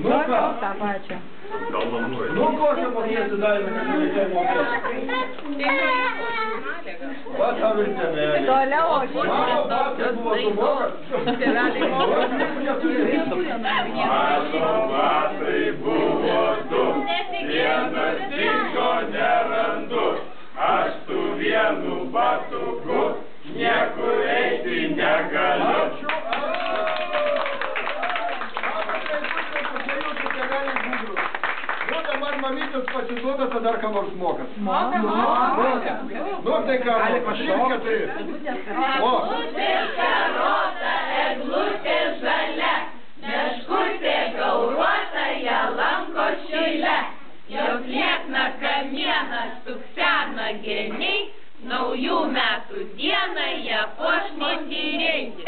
Nu ką? Nu kokią mokėsi darėme, kad nereikia mokėti? Va tau ir tėvelė. Toliau, Mano babė buvo sumokas. Mano batai buvo du, vienas tinko nerandu. Aš su vienu batuku niekur eiti negaliu. Dabar mamytės pasiduoda, tada dar ką nors mokas. Moka. Nu, tai ką, 3-4. Eglutė karota, eglutė žalia, meškutė gauruota, ją lanko šile. Jos liekna kamienas tuksena geniai, naujų metų dieną ją puoš mindį rengi.